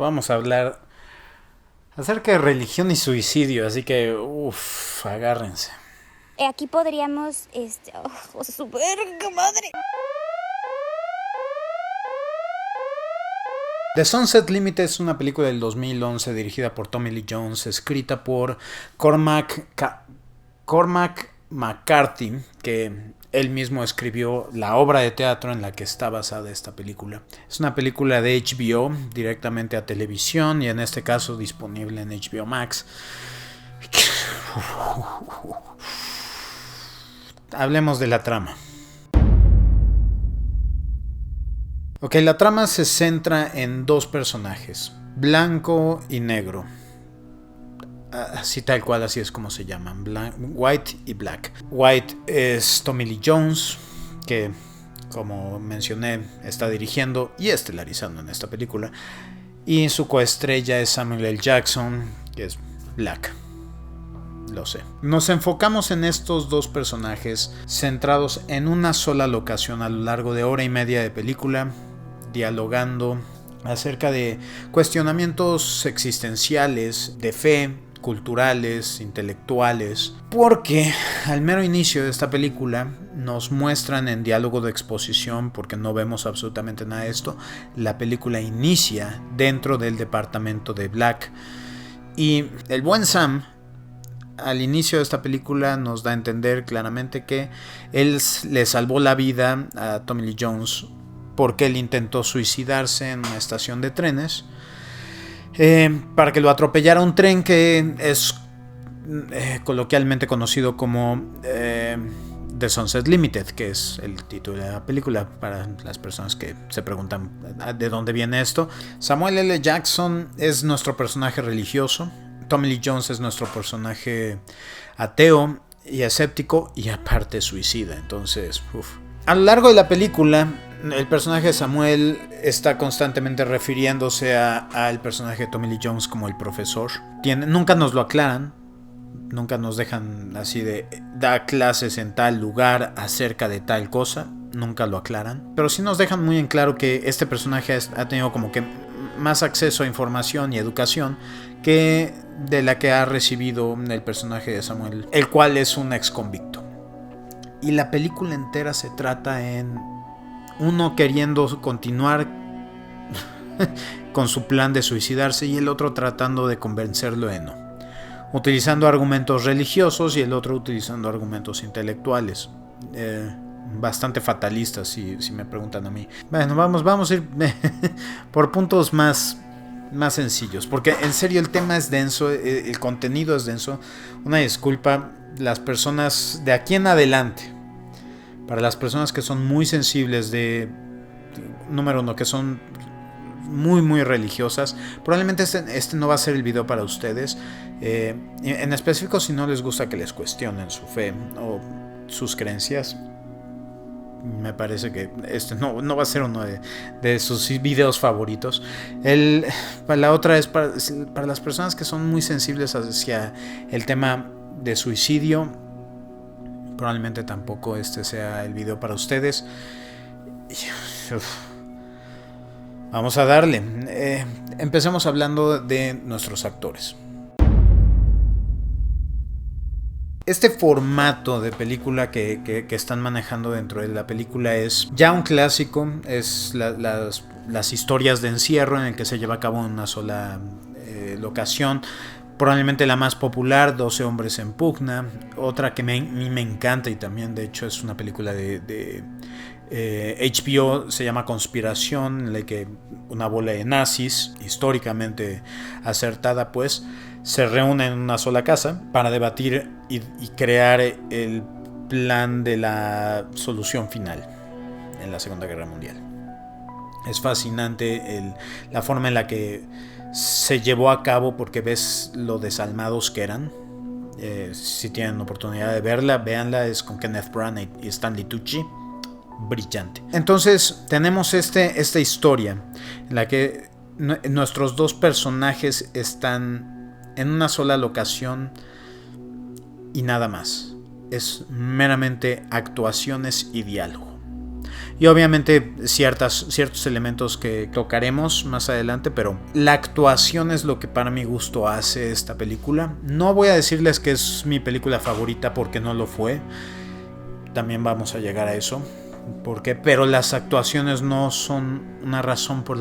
vamos a hablar acerca de religión y suicidio, así que, agárrense. Aquí podríamos, su verga madre. The Sunset Limited es una película del 2011 dirigida por Tommy Lee Jones, escrita por Cormac McCarthy, que él mismo escribió la obra de teatro en la que está basada esta película. Es una película de HBO, directamente a televisión y en este caso disponible en HBO Max. Hablemos de la trama. Ok, la trama se centra en dos personajes, blanco y negro. Así tal cual, así es como se llaman, White y Black. White es Tommy Lee Jones, que como mencioné está dirigiendo y estelarizando en esta película. Y su coestrella es Samuel L. Jackson, que es Black. Lo sé. Nos enfocamos en estos dos personajes centrados en una sola locación a lo largo de hora y media de película, dialogando acerca de cuestionamientos existenciales, de fe, culturales, intelectuales, porque al mero inicio de esta película nos muestran en diálogo de exposición, porque no vemos absolutamente nada de esto, la película inicia dentro del departamento de Black y el buen Sam al inicio de esta película nos da a entender claramente que él le salvó la vida a Tommy Lee Jones porque él intentó suicidarse en una estación de trenes para que lo atropellara un tren que es coloquialmente conocido como The Sunset Limited, que es el título de la película para las personas que se preguntan de dónde viene esto. Samuel L. Jackson es nuestro personaje religioso, Tommy Lee Jones es nuestro personaje ateo y escéptico y aparte suicida. Entonces, a lo largo de la película, el personaje de Samuel está constantemente refiriéndose al personaje de Tommy Lee Jones como el profesor. Nunca nos lo aclaran, nunca nos dejan así de da clases en tal lugar acerca de tal cosa, nunca lo aclaran. Pero sí nos dejan muy en claro que este personaje ha tenido como que más acceso a información y educación que de la que ha recibido el personaje de Samuel, el cual es un ex convicto. Y la película entera se trata en uno queriendo continuar con su plan de suicidarse y el otro tratando de convencerlo de no, utilizando argumentos religiosos y el otro utilizando argumentos intelectuales, bastante fatalistas si me preguntan a mí. Bueno, vamos a ir por puntos más sencillos, porque en serio el tema es denso, el contenido es denso. Una disculpa, las personas de aquí en adelante, para las personas que son muy sensibles número uno, que son muy religiosas, probablemente este no va a ser el video para ustedes, en específico si no les gusta que les cuestionen su fe o sus creencias. Me parece que este no va a ser uno de sus videos favoritos. La otra es para las personas que son muy sensibles hacia el tema de suicidio. Probablemente tampoco este sea el video para ustedes. Vamos a darle. Empecemos hablando de nuestros actores. Este formato de película que están manejando dentro de la película es ya un clásico, es las historias de encierro en el que se lleva a cabo en una sola locación. Probablemente la más popular, 12 hombres en pugna. Otra que a mí me encanta y también de hecho es una película de HBO, se llama Conspiración, en la que una bola de nazis, históricamente acertada pues, se reúnen en una sola casa para debatir y crear el plan de la solución final en la Segunda Guerra Mundial. Es fascinante la forma en la que se llevó a cabo, porque ves lo desalmados que eran. Si tienen oportunidad de verla, véanla, es con Kenneth Branagh y Stanley Tucci. Brillante. Entonces tenemos esta historia en la que nuestros dos personajes están en una sola locación y nada más. Es meramente actuaciones y diálogo. y obviamente ciertos elementos que tocaremos más adelante, pero la actuación es lo que para mi gusto hace esta película. No voy a decirles que es mi película favorita porque no lo fue, también vamos a llegar a eso, pero las actuaciones no son una razón por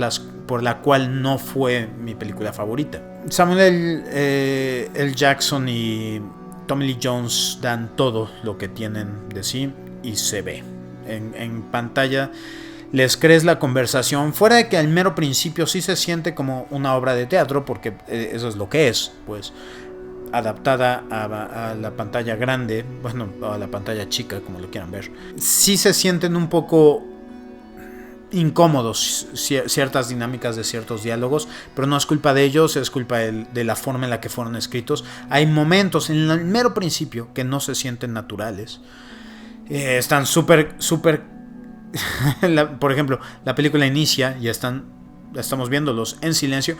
la cual no fue mi película favorita. Samuel L. Jackson y Tommy Lee Jones dan todo lo que tienen de sí y se ve. En pantalla les crees la conversación, fuera de que al mero principio sí se siente como una obra de teatro, porque eso es lo que es, pues adaptada a la pantalla grande, bueno, a la pantalla chica, como lo quieran ver. Sí se sienten un poco incómodos ciertas dinámicas de ciertos diálogos, pero no es culpa de ellos, es culpa de la forma en la que fueron escritos. Hay momentos en el mero principio que no se sienten naturales. Están súper por ejemplo, la película inicia y estamos viéndolos en silencio,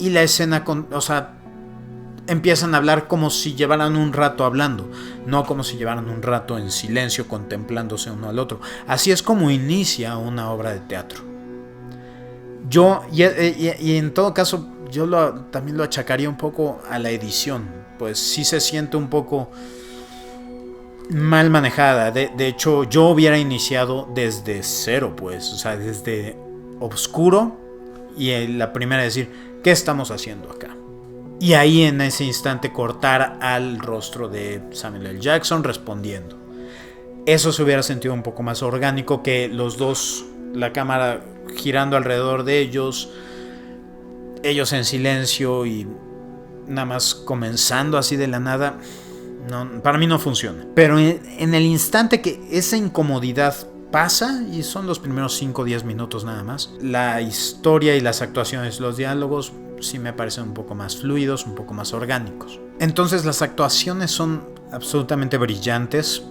y la escena empiezan a hablar como si llevaran un rato hablando, no como si llevaran un rato en silencio contemplándose uno al otro. Así es como inicia una obra de teatro. Y en todo caso, yo también lo achacaría un poco a la edición, pues sí se siente un poco mal manejada. De hecho, yo hubiera iniciado desde cero, pues, o sea, desde oscuro, y la primera decir, ¿qué estamos haciendo acá? Y ahí en ese instante cortar al rostro de Samuel L. Jackson respondiendo. Eso se hubiera sentido un poco más orgánico que los dos, la cámara girando alrededor de ellos en silencio y nada más comenzando así de la nada. No, para mí no funciona. Pero en el instante que esa incomodidad pasa, y son los primeros 5 o 10 minutos nada más, la historia y las actuaciones, los diálogos sí me parecen un poco más fluidos, un poco más orgánicos. Entonces las actuaciones son absolutamente brillantes,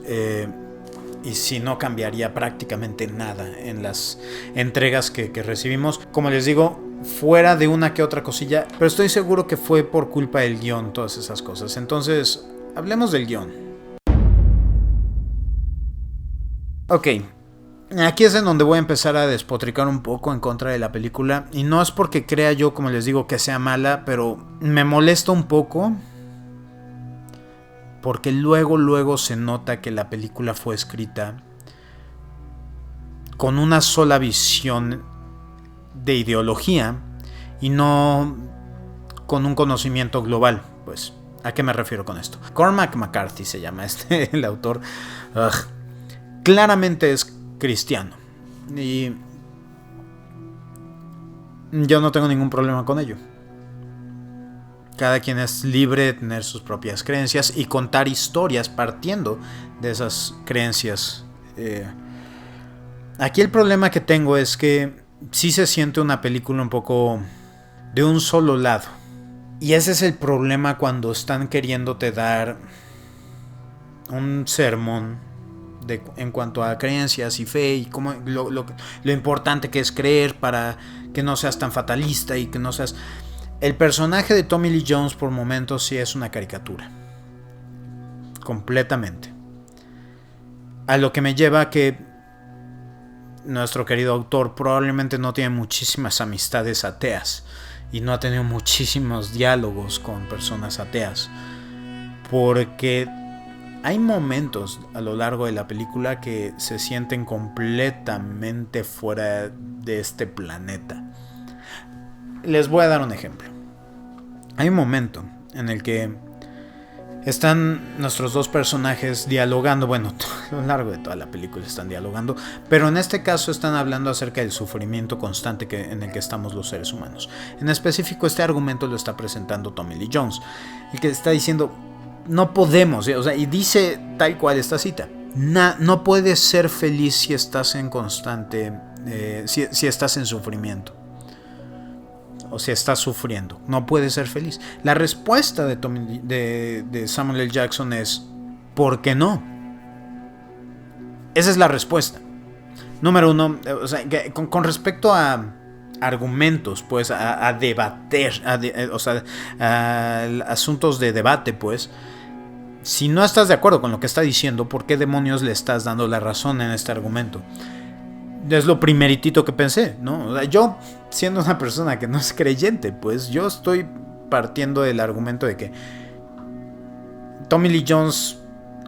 y si no cambiaría prácticamente nada en las entregas que recibimos. Como les digo, fuera de una que otra cosilla, pero estoy seguro que fue por culpa del guión, todas esas cosas. Entonces, hablemos del guión. Ok, aquí es en donde voy a empezar a despotricar un poco en contra de la película. Y no es porque crea yo, como les digo, que sea mala, pero me molesta un poco, porque luego se nota que la película fue escrita con una sola visión de ideología y no con un conocimiento global. Pues, ¿a qué me refiero con esto? Cormac McCarthy se llama el autor. Claramente es cristiano y yo no tengo ningún problema con ello. Cada quien es libre de tener sus propias creencias y contar historias partiendo de esas creencias. Aquí el problema que tengo es que sí se siente una película un poco de un solo lado, y ese es el problema cuando están queriéndote dar un sermón en cuanto a creencias y fe y cómo, lo importante que es creer para que no seas tan fatalista y que no seas... El personaje de Tommy Lee Jones por momentos sí es una caricatura, completamente, a lo que me lleva a que nuestro querido autor probablemente no tiene muchísimas amistades ateas y no ha tenido muchísimos diálogos con personas ateas, porque hay momentos a lo largo de la película que se sienten completamente fuera de este planeta. Les voy a dar un ejemplo. Hay un momento en el que están nuestros dos personajes dialogando. Bueno, a lo largo de toda la película están dialogando, pero en este caso están hablando acerca del sufrimiento constante en el que estamos los seres humanos. En específico, este argumento lo está presentando Tommy Lee Jones, el que está diciendo: no podemos, o sea, y dice tal cual esta cita: no puedes ser feliz si estás en constante, si estás en sufrimiento, o si estás sufriendo, no puedes ser feliz. La respuesta de Samuel L. Jackson es: ¿por qué no? Esa es la respuesta. Número uno, o sea, con respecto a argumentos, pues, a debater, o sea, a asuntos de debate, pues, si no estás de acuerdo con lo que está diciendo, ¿por qué demonios le estás dando la razón en este argumento? es lo primeritito que pensé, ¿no? O sea, yo, siendo una persona que no es creyente, pues yo estoy partiendo del argumento de que Tommy Lee Jones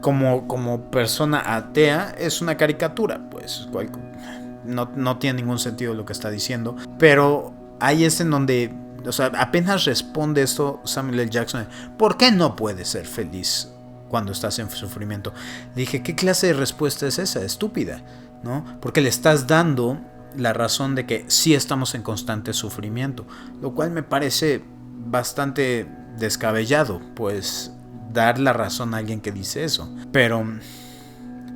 como persona atea es una caricatura, pues no tiene ningún sentido lo que está diciendo, pero ahí es en donde, o sea, apenas responde esto Samuel L. Jackson, ¿por qué no puedes ser feliz cuando estás en sufrimiento? Dije, ¿qué clase de respuesta es esa? Estúpida, ¿no? Porque le estás dando la razón de que sí estamos en constante sufrimiento, lo cual me parece bastante descabellado, pues dar la razón a alguien que dice eso. Pero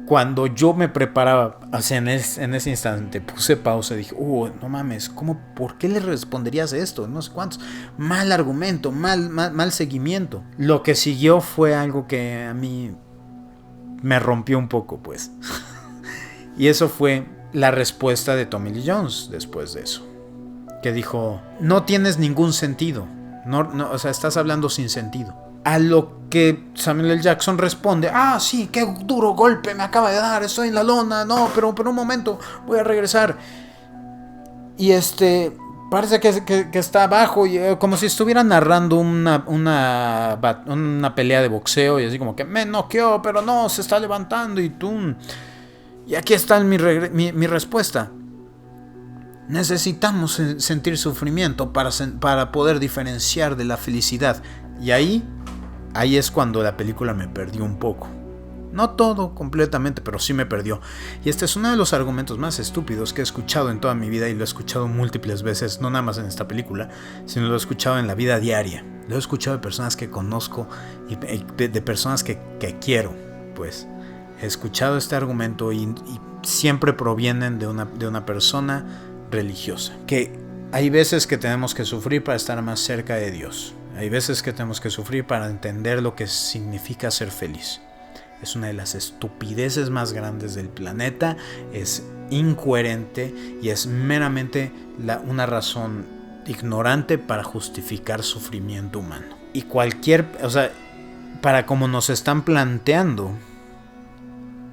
cuando yo me preparaba, o sea, en ese instante puse pausa y dije, no mames, ¿por qué le responderías esto? No sé cuántos. Mal argumento, mal seguimiento. Lo que siguió fue algo que a mí me rompió un poco, pues. Y eso fue la respuesta de Tommy Lee Jones después de eso. Que dijo, no tienes ningún sentido. No, o sea, estás hablando sin sentido. A lo que Samuel L. Jackson responde, sí, qué duro golpe me acaba de dar, estoy en la lona, no, pero un momento, voy a regresar. Y parece que está abajo, como si estuviera narrando una pelea de boxeo, y así como que me noqueó, pero no, se está levantando y ¡tum! Y aquí está mi respuesta. Necesitamos sentir sufrimiento para poder diferenciar de la felicidad. Y ahí es cuando la película me perdió un poco. No todo completamente, pero sí me perdió. Y este es uno de los argumentos más estúpidos que he escuchado en toda mi vida, y lo he escuchado múltiples veces, no nada más en esta película, sino lo he escuchado en la vida diaria. Lo he escuchado de personas que conozco y de personas que quiero. Pues he escuchado este argumento y siempre provienen de una persona religiosa. Que hay veces que tenemos que sufrir para estar más cerca de Dios. Hay veces que tenemos que sufrir para entender lo que significa ser feliz. Es una de las estupideces más grandes del planeta, es incoherente y es meramente una razón ignorante para justificar sufrimiento humano. Y para como nos están planteando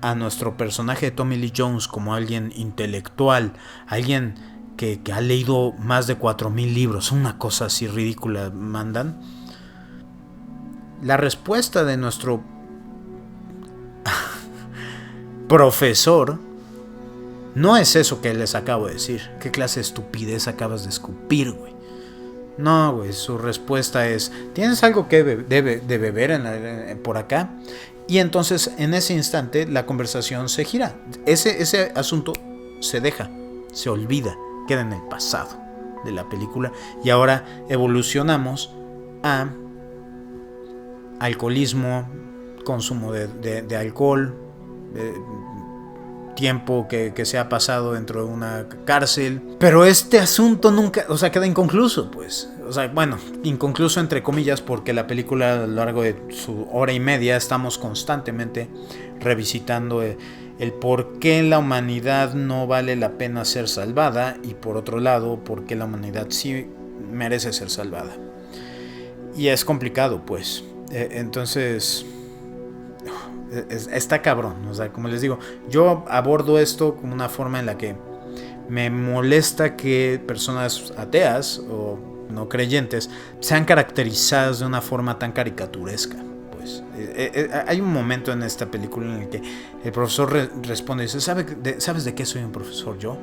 a nuestro personaje de Tommy Lee Jones como alguien intelectual, alguien que ha leído más de 4,000 libros, una cosa así ridícula mandan. La respuesta de nuestro profesor no es eso que les acabo de decir. ¿Qué clase de estupidez acabas de escupir, güey? No, güey, su respuesta es, ¿tienes algo que de beber por acá? Y entonces en ese instante la conversación se gira. Ese asunto se olvida, queda en el pasado de la película, y ahora evolucionamos a alcoholismo, consumo de alcohol, tiempo que se ha pasado dentro de una cárcel. Pero este asunto nunca, queda inconcluso, pues. Inconcluso entre comillas, porque la película a lo largo de su hora y media estamos constantemente revisitando el por qué la humanidad no vale la pena ser salvada, y por otro lado, por qué la humanidad sí merece ser salvada. Y es complicado, pues. Entonces está cabrón. Como les digo, yo abordo esto como una forma en la que me molesta que personas ateas o no creyentes sean caracterizadas de una forma tan caricaturesca. Pues hay un momento en esta película en el que el profesor responde y dice, ¿sabes de qué soy un profesor yo?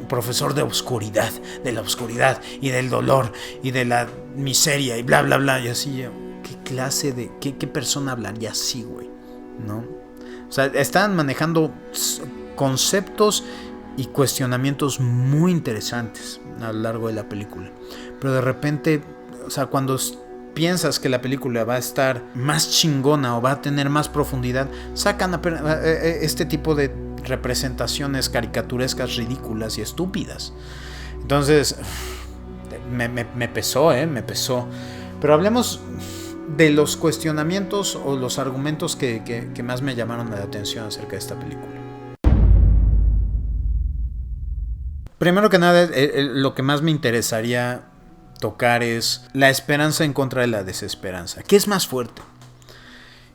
Profesor de oscuridad, de la oscuridad y del dolor y de la miseria y bla bla bla. Y así, ¿qué clase de qué persona hablaría así, güey? ¿No? Están manejando conceptos y cuestionamientos muy interesantes a lo largo de la película, pero de repente, cuando piensas que la película va a estar más chingona o va a tener más profundidad, sacan este tipo de representaciones caricaturescas, ridículas y estúpidas. Entonces me pesó, me pesó. Pero hablemos de los cuestionamientos o los argumentos que más me llamaron la atención acerca de esta película. Primero que nada, lo que más me interesaría tocar es la esperanza en contra de la desesperanza. ¿Qué es más fuerte?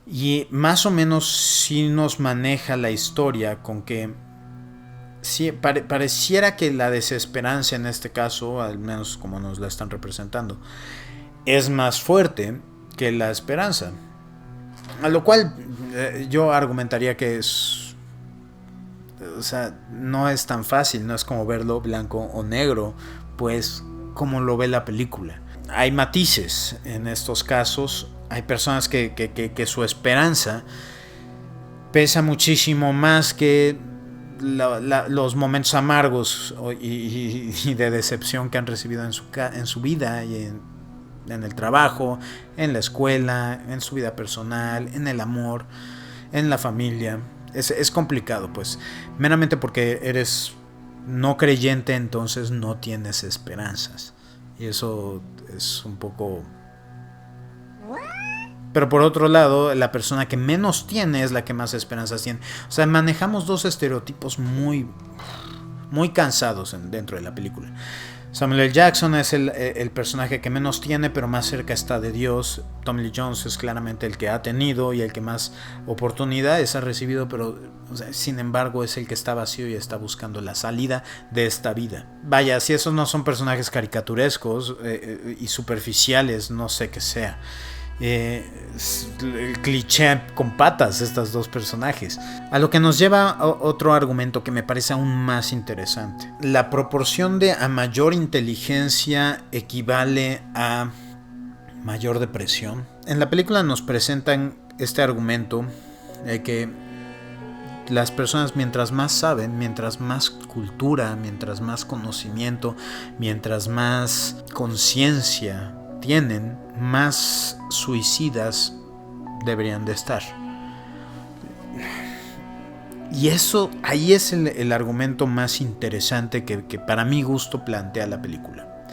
Y más o menos sí nos maneja la historia con que sí, pareciera que la desesperanza en este caso, al menos como nos la están representando, es más fuerte que la esperanza. A lo cual yo argumentaría que es... O sea, no es tan fácil, no es como verlo blanco o negro, pues como lo ve la película. Hay matices en estos casos, hay personas que su esperanza pesa muchísimo más que los momentos amargos y de decepción que han recibido en su vida y en el trabajo, en la escuela, en su vida personal, en el amor, en la familia. Es complicado, pues, meramente porque eres no creyente, entonces no tienes esperanzas. Y eso es un poco... Pero por otro lado, la persona que menos tiene es la que más esperanzas tiene. O sea, manejamos dos estereotipos muy cansados dentro de la película. Samuel L. Jackson es el personaje que menos tiene, pero más cerca está de Dios. Tommy Lee Jones es claramente el que ha tenido y el que más oportunidades ha recibido, pero o sea, sin embargo es el que está vacío y está buscando la salida de esta vida. Vaya, si esos no son personajes caricaturescos y superficiales, no sé qué sea. El cliché con patas estos dos personajes, a lo que nos lleva a otro argumento que me parece aún más interesante. La proporción de a mayor inteligencia equivale a mayor depresión. En la película nos presentan este argumento de que las personas, mientras más saben, mientras más cultura, mientras más conocimiento, mientras más conciencia tienen, más suicidas deberían de estar. Y eso, ahí es el argumento más interesante que para mi gusto plantea la película.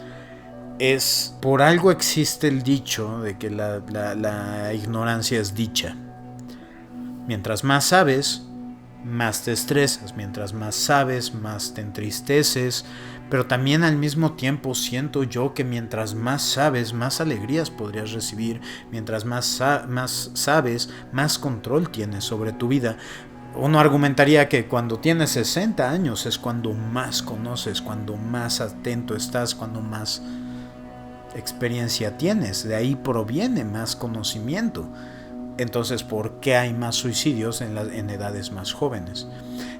Es, por algo existe el dicho de que la ignorancia es dicha. Mientras más sabes, más te estresas. Mientras más sabes, más te entristeces. Pero también al mismo tiempo siento yo que mientras más sabes, más alegrías podrías recibir. Mientras más sabes, más control tienes sobre tu vida. Uno argumentaría que cuando tienes 60 años es cuando más conoces, cuando más atento estás, cuando más experiencia tienes. De ahí proviene más conocimiento. Entonces, ¿por qué hay más suicidios en edades más jóvenes?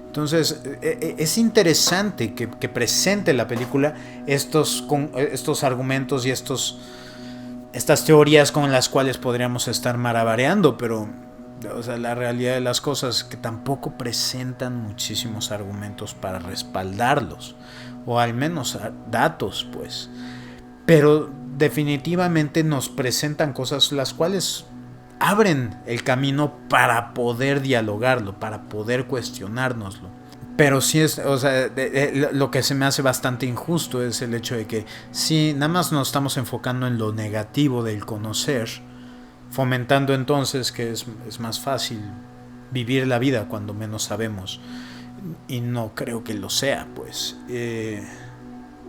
Entonces, es interesante que presente la película estos argumentos y estas teorías con las cuales podríamos estar marabareando, pero o sea, la realidad de las cosas es que tampoco presentan muchísimos argumentos para respaldarlos, o al menos datos, pues. Pero definitivamente nos presentan cosas las cuales abren el camino para poder dialogarlo, para poder cuestionárnoslo. Pero sí es, o sea, lo que se me hace bastante injusto es el hecho de que si nada más nos estamos enfocando en lo negativo del conocer, fomentando entonces que es más fácil vivir la vida cuando menos sabemos. Y no creo que lo sea, pues.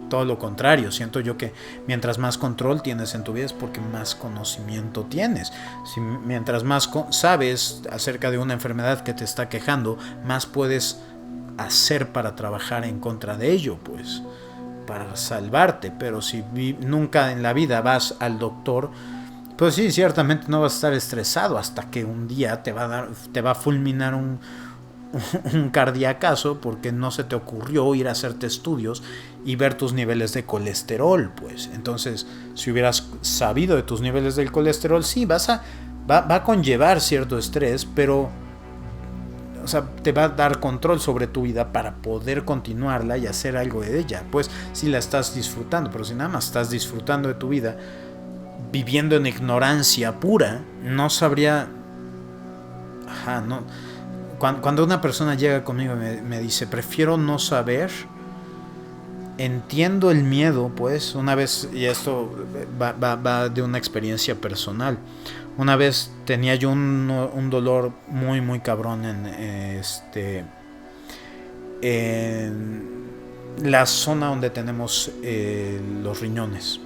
Todo lo contrario, siento yo que mientras más control tienes en tu vida es porque más conocimiento tienes. Mientras más sabes acerca de una enfermedad que te está quejando, más puedes hacer para trabajar en contra de ello, pues, para salvarte. Pero si nunca en la vida vas al doctor, pues sí, ciertamente no vas a estar estresado hasta que un día te va a fulminar un cardiacazo porque no se te ocurrió ir a hacerte estudios y ver tus niveles de colesterol, pues. Entonces, si hubieras sabido de tus niveles del colesterol, sí, va a conllevar cierto estrés, pero o sea, te va a dar control sobre tu vida para poder continuarla y hacer algo de ella, pues, si la estás disfrutando. Pero si nada más estás disfrutando de tu vida viviendo en ignorancia pura, no sabría... no. Cuando una persona llega conmigo y me dice, prefiero no saber, entiendo el miedo, pues. Una vez, y esto va de una experiencia personal, una vez tenía yo un dolor muy, muy cabrón en la zona donde tenemos los riñones.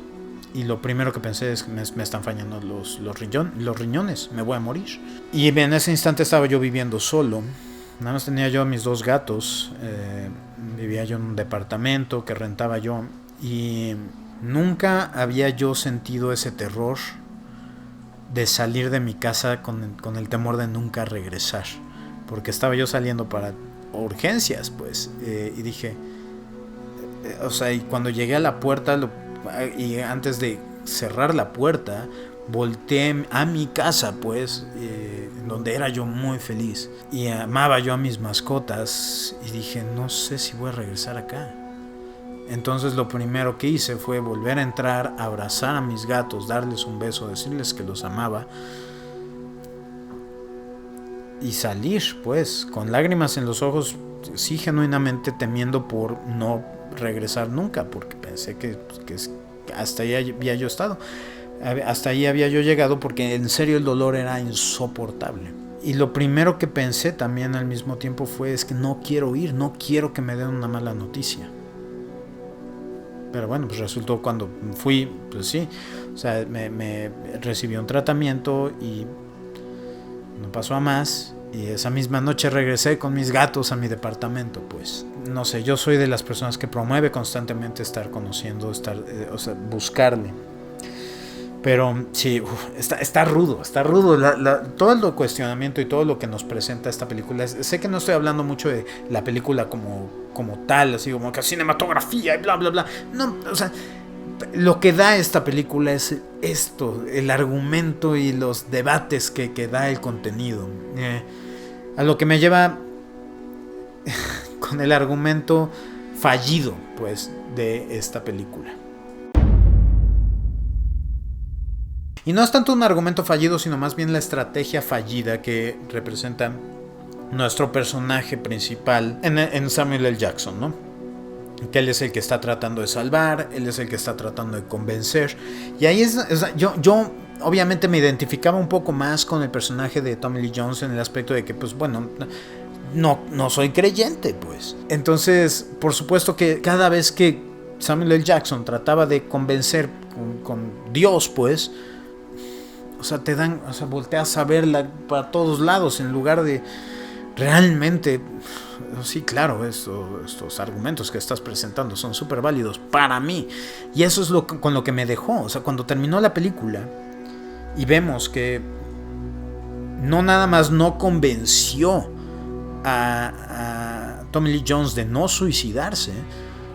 Y lo primero que pensé es que me están fallando los riñones, me voy a morir. Y en ese instante estaba yo viviendo solo, Nada más tenía yo a mis 2 gatos. Vivía yo en un departamento que rentaba yo. Y nunca había yo sentido ese terror de salir de mi casa con el temor de nunca regresar. Porque estaba yo saliendo para urgencias, pues. Y dije... o sea, y cuando llegué a la puerta, y antes de cerrar la puerta, volteé a mi casa, pues, donde era yo muy feliz. Y amaba yo a mis mascotas. Y dije, no sé si voy a regresar acá. Entonces lo primero que hice fue volver a entrar, abrazar a mis gatos, darles un beso, decirles que los amaba. Y salir, pues, con lágrimas en los ojos, sí, genuinamente temiendo por no regresar nunca, porque pensé que hasta ahí había yo estado. Hasta ahí había yo llegado, porque en serio el dolor era insoportable. Y lo primero que pensé también al mismo tiempo fue, es que no quiero ir, no quiero que me den una mala noticia. Pero bueno, pues resultó cuando fui, pues sí, o sea, me recibí un tratamiento y no pasó a más. Y esa misma noche regresé con mis gatos a mi departamento, pues. No sé, yo soy de las personas que promueve constantemente estar conociendo, o sea, buscarle. Pero sí, está rudo. Todo el cuestionamiento y todo lo que nos presenta esta película. Sé que no estoy hablando mucho de la película como tal, así como que cinematografía y bla, bla, bla. No, o sea, lo que da esta película es esto, el argumento y los debates que da el contenido. A lo que me lleva con el argumento fallido, pues, de esta película. Y no es tanto un argumento fallido, sino más bien la estrategia fallida que representa nuestro personaje principal en Samuel L. Jackson, ¿no? Que él es el que está tratando de salvar, él es el que está tratando de convencer. Y ahí yo obviamente me identificaba un poco más con el personaje de Tommy Lee Jones en el aspecto de que, pues bueno, no soy creyente, pues. Entonces, por supuesto que cada vez que Samuel L. Jackson trataba de convencer con Dios, pues, o sea, volteas a verla para todos lados en lugar de realmente... Sí, claro, estos argumentos que estás presentando son súper válidos para mí. Y eso es con lo que me dejó. O sea, cuando terminó la película y vemos que no nada más no convenció a Tommy Lee Jones de no suicidarse,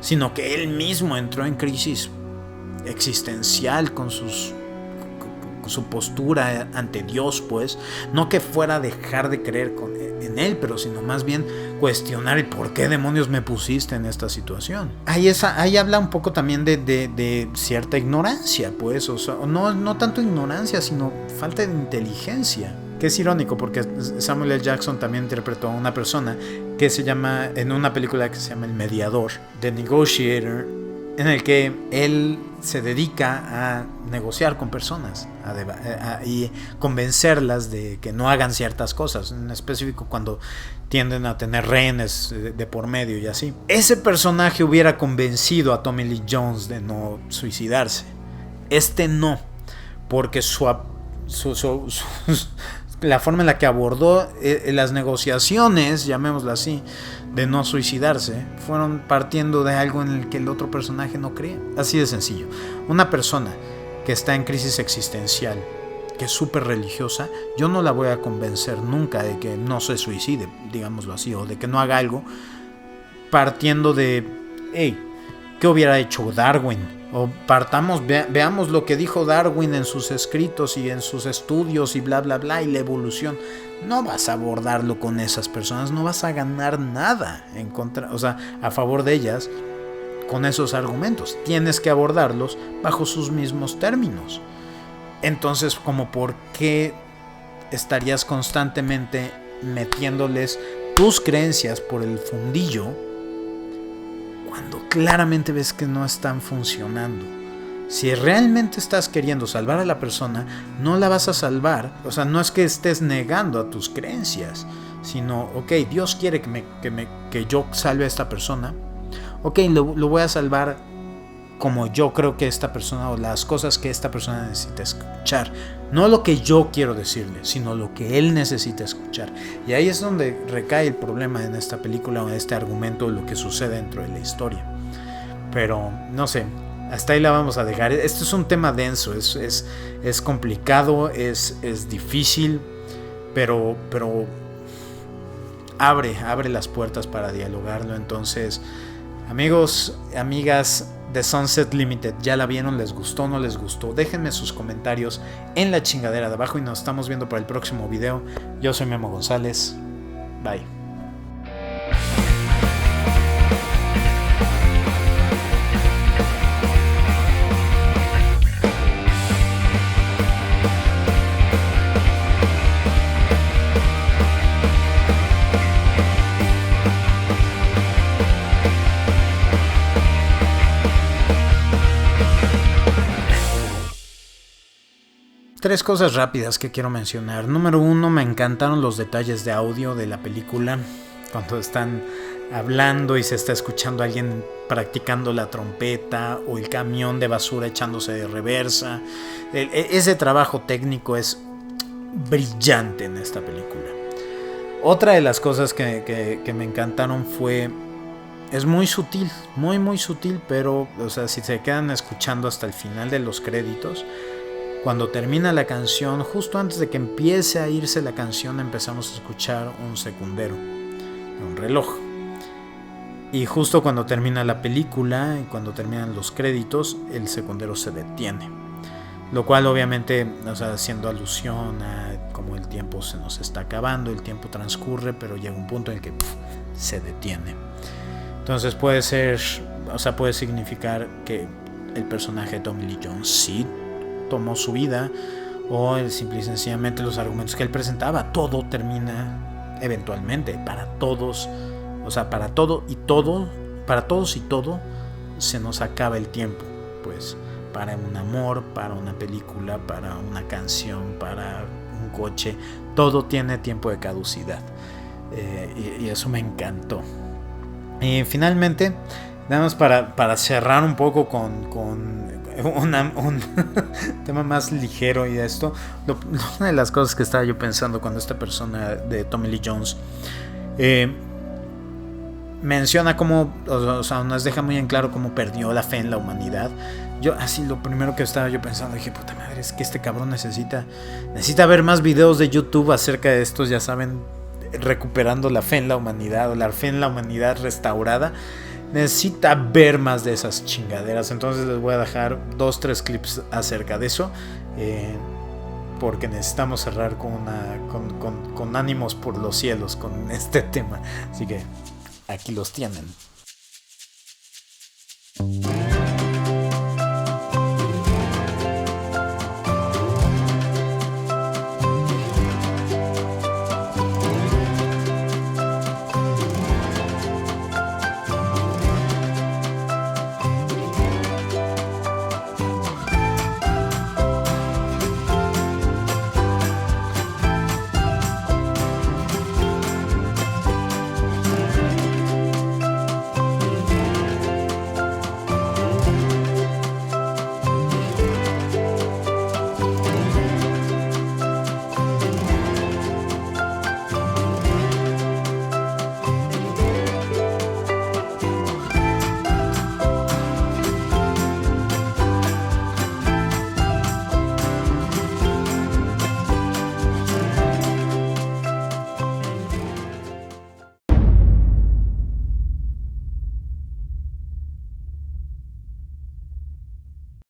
sino que él mismo entró en crisis existencial con su postura ante Dios, pues, no que fuera a dejar de creer en él, pero sino más bien cuestionar el por qué demonios me pusiste en esta situación. Ahí habla un poco también de cierta ignorancia, pues, o sea, no tanto ignorancia, sino falta de inteligencia. Que es irónico porque Samuel L. Jackson también interpretó a una persona que se llama, en una película que se llama El Mediador, The Negotiator, en el que él se dedica a negociar con personas y convencerlas de que no hagan ciertas cosas, en específico cuando tienden a tener rehenes de por medio y así. Ese personaje hubiera convencido a Tommy Lee Jones de no suicidarse. No, porque la forma en la que abordó las negociaciones, llamémoslo así, de no suicidarse, fueron partiendo de algo en el que el otro personaje no cree. Así de sencillo. Una persona que está en crisis existencial, que es súper religiosa, yo no la voy a convencer nunca de que no se suicide, digámoslo así, o de que no haga algo partiendo de, hey, ¿qué hubiera hecho Darwin? O veamos lo que dijo Darwin en sus escritos y en sus estudios y bla bla bla y la evolución. No vas a abordarlo con esas personas, no vas a ganar nada en contra, o sea, a favor de ellas con esos argumentos. Tienes que abordarlos bajo sus mismos términos. Entonces, como por qué estarías constantemente metiéndoles tus creencias por el fundillo cuando claramente ves que no están funcionando? Si realmente estás queriendo salvar a la persona, no la vas a salvar. O sea, no es que estés negando a tus creencias, sino, ok, Dios quiere que yo salve a esta persona. Ok, lo voy a salvar como yo creo que esta persona, o las cosas que esta persona necesita escuchar. No lo que yo quiero decirle, sino lo que él necesita escuchar. Y ahí es donde recae el problema en esta película, o en este argumento, lo que sucede dentro de la historia. Pero no sé, hasta ahí la vamos a dejar. Este es un tema denso, es complicado, es difícil, pero abre las puertas para dialogarlo. Entonces, amigos, amigas, The Sunset Limited, ¿ya la vieron? ¿Les gustó? ¿No les gustó? Déjenme sus comentarios en la chingadera de abajo y nos estamos viendo para el próximo video. Yo soy Memo González. Bye. Tres cosas rápidas que quiero mencionar. Número 1, me encantaron los detalles de audio de la película. Cuando están hablando y se está escuchando a alguien practicando la trompeta, o el camión de basura echándose de reversa. Ese trabajo técnico es brillante en esta película. Otra de las cosas que me encantaron fue... Es muy sutil, muy sutil, pero o sea, si se quedan escuchando hasta el final de los créditos, cuando termina la canción, justo antes de que empiece a irse la canción, empezamos a escuchar un secundero, un reloj. Y justo cuando termina la película y cuando terminan los créditos, el secundero se detiene. Lo cual obviamente, o sea, haciendo alusión a cómo el tiempo se nos está acabando, el tiempo transcurre, pero llega un punto en el que se detiene. Entonces puede ser, o sea, puede significar que el personaje de Tommy Lee Jones sí tomó su vida, o simple y sencillamente los argumentos que él presentaba. Todo termina eventualmente, para todos, o sea, para todo y todo, para todos y todo se nos acaba el tiempo, pues para un amor, para una película, para una canción, para un coche, todo tiene tiempo de caducidad, y eso me encantó. Y finalmente, nada más para cerrar un poco con un tema más ligero y esto, una de las cosas que estaba yo pensando cuando esta persona de Tommy Lee Jones menciona cómo, o sea, nos deja muy en claro cómo perdió la fe en la humanidad. Yo así, lo primero que estaba yo pensando, dije, puta madre, es que este cabrón necesita ver más videos de YouTube acerca de estos, ya saben, recuperando la fe en la humanidad, o la fe en la humanidad restaurada. Necesita ver más de esas chingaderas. Entonces les voy a dejar 2-3 clips acerca de eso, porque necesitamos cerrar con ánimos por los cielos con este tema. Así que aquí los tienen.